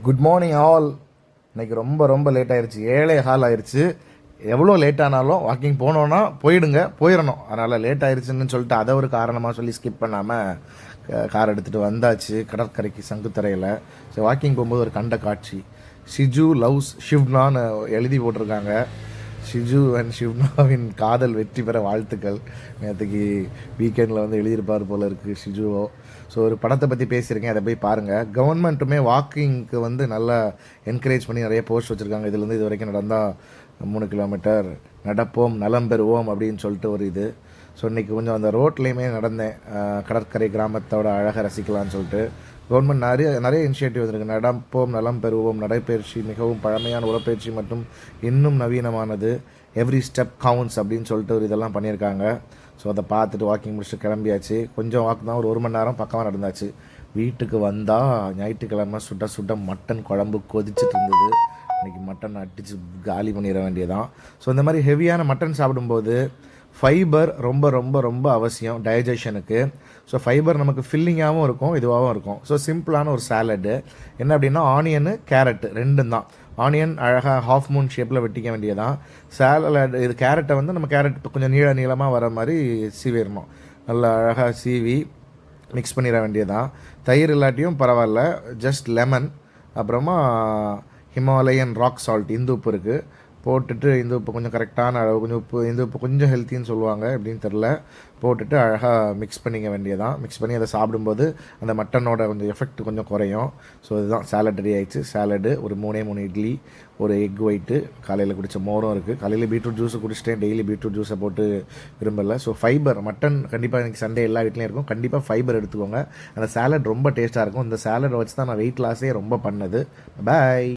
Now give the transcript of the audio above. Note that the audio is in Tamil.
Good morning all. இன்னைக்கு ரொம்ப ரொம்ப லேட் ஆயிடுச்சு, 7:15 ஆயிடுச்சு. எவ்வளோ லேட் ஆனாலும் வாக்கிங் போனோன்னா போயிடணும். அதனால் லேட் ஆயிடுச்சுன்னு சொல்லிட்டு அதை ஒரு காரணமாக சொல்லி ஸ்கிப் பண்ணாமல் கார் எடுத்துகிட்டு வந்தாச்சு கடற்கரைக்கு சங்குத்தரையில். ஸோ வாக்கிங் போகும்போது ஒரு கண்ட காட்சி, ஷிஜு லவ்ஸ் ஷிவ்னான்னு எழுதி போட்டிருக்காங்க. ஷிஜு அண்ட் ஷிவ்னாவின் காதல் வெற்றி பெற வாழ்த்துக்கள். நேற்றுக்கு வீக்கெண்டில் வந்து எழுதியிருப்பார் போல இருக்குது ஷிஜுவோ. ஸோ ஒரு படத்தை பற்றி பேசியிருக்கேன், அதை போய் பாருங்கள். கவர்மெண்ட்டுமே வாக்கிங்க்கு வந்து நல்லா என்கரேஜ் பண்ணி நிறைய போஸ்ட் வச்சுருக்காங்க. இதுலேருந்து இது வரைக்கும் நடந்தால் 3 கிலோமீட்டர் நடப்போம் நலம் பெறுவோம் அப்படின்னு சொல்லிட்டு ஒரு இது. ஸோ இன்றைக்கி கொஞ்சம் அந்த ரோட்லேயுமே நடந்தேன், கடற்கரை கிராமத்தோட அழகை ரசிக்கலான்னு சொல்லிட்டு. கவர்மெண்ட் நிறைய இனிஷியேட்டிவ் இருக்குது. நடப்போம் நலம் பெறுவோம் நடைப்பயிற்சி மிகவும் பழமையான உடற்பயிற்சி மற்றும் இன்னும் நவீனமானது, எவ்ரி ஸ்டெப் கவுண்ட்ஸ் அப்படின்னு சொல்லிட்டு ஒரு இதெல்லாம் பண்ணியிருக்காங்க. ஸோ அதை பார்த்துட்டு வாக்கிங் முடிச்சுட்டு கிளம்பியாச்சு. கொஞ்சம் வாக்கு தான், ஒரு மணி நேரம் பக்கமாக நடந்தாச்சு. வீட்டுக்கு வந்தால் ஞாயிற்றுக்கிழமை சுட்ட சுட்ட மட்டன் குழம்பு கொதிச்சுட்டு இருந்தது. இன்றைக்கி மட்டன் அடித்து காலி பண்ணிட வேண்டியதான். ஸோ இந்த மாதிரி ஹெவியான மட்டன் சாப்பிடும்போது ஃபைபர் ரொம்ப ரொம்ப ரொம்ப அவசியம் டைஜஷனுக்கு. ஸோ ஃபைபர் நமக்கு ஃபில்லிங்காகவும் இருக்கும், இதுவாகவும் இருக்கும். ஸோ சிம்பிளான ஒரு சாலடு என்ன அப்படின்னா, ஆனியனு கேரட்டு ரெண்டும் தான். ஆனியன் அழகாக ஹாஃப் மூன் ஷேப்பில் வெட்டிக்க வேண்டியதான். சாலட் இது கேரட்டை வந்து நம்ம கேரட் கொஞ்சம் நீளமாக வர மாதிரி சீவிடணும். நல்லா அழகாக சீவி மிக்ஸ் பண்ணிட வேண்டியதான். தயிர் இல்லாட்டியும் பரவாயில்ல, ஜஸ்ட் லெமன், அப்புறமா ஹிமாலயன் ராக் சால்ட் இந்து உப்பு இருக்குது, போட்டுட்டு இந்து உப்பு கொஞ்சம் கரெக்டான அளவு, கொஞ்சம் உப்பு இந்து உப்பு கொஞ்சம் ஹெல்த்தின்னு சொல்லுவாங்க எப்படின்னு தெரில, போட்டுட்டு அழகாக மிக்ஸ் பண்ணிக்க வேண்டியதான். மிக்ஸ் பண்ணி அதை சாப்பிடும்போது அந்த மட்டனோட கொஞ்சம் எஃபெக்ட் கொஞ்சம் குறையும். ஸோ இதுதான் சாலட் ரெடி ஆகிடுச்சு. சாலடு ஒரு 3 இட்லி, ஒரு எக் ஒயிட்டு, காலையில் குடித்த மோரும் இருக்குது. காலையில் பீட்ரூட் ஜூஸை குடிச்சிட்டேன், டெய்லி பீட்ரூட் ஜூஸை போட்டு விரும்பலை. ஸோ ஃபைபர் மட்டன் கண்டிப்பாக இன்றைக்கி சண்டே எல்லா வீட்லேயும் இருக்கும், கண்டிப்பாக ஃபைபர் எடுத்துக்கோங்க. அந்த சாலட் ரொம்ப டேஸ்ட்டாக இருக்கும். இந்த சாலட் வச்சு தான் நான் வெயிட் லாஸே ரொம்ப பண்ணது. பாய்.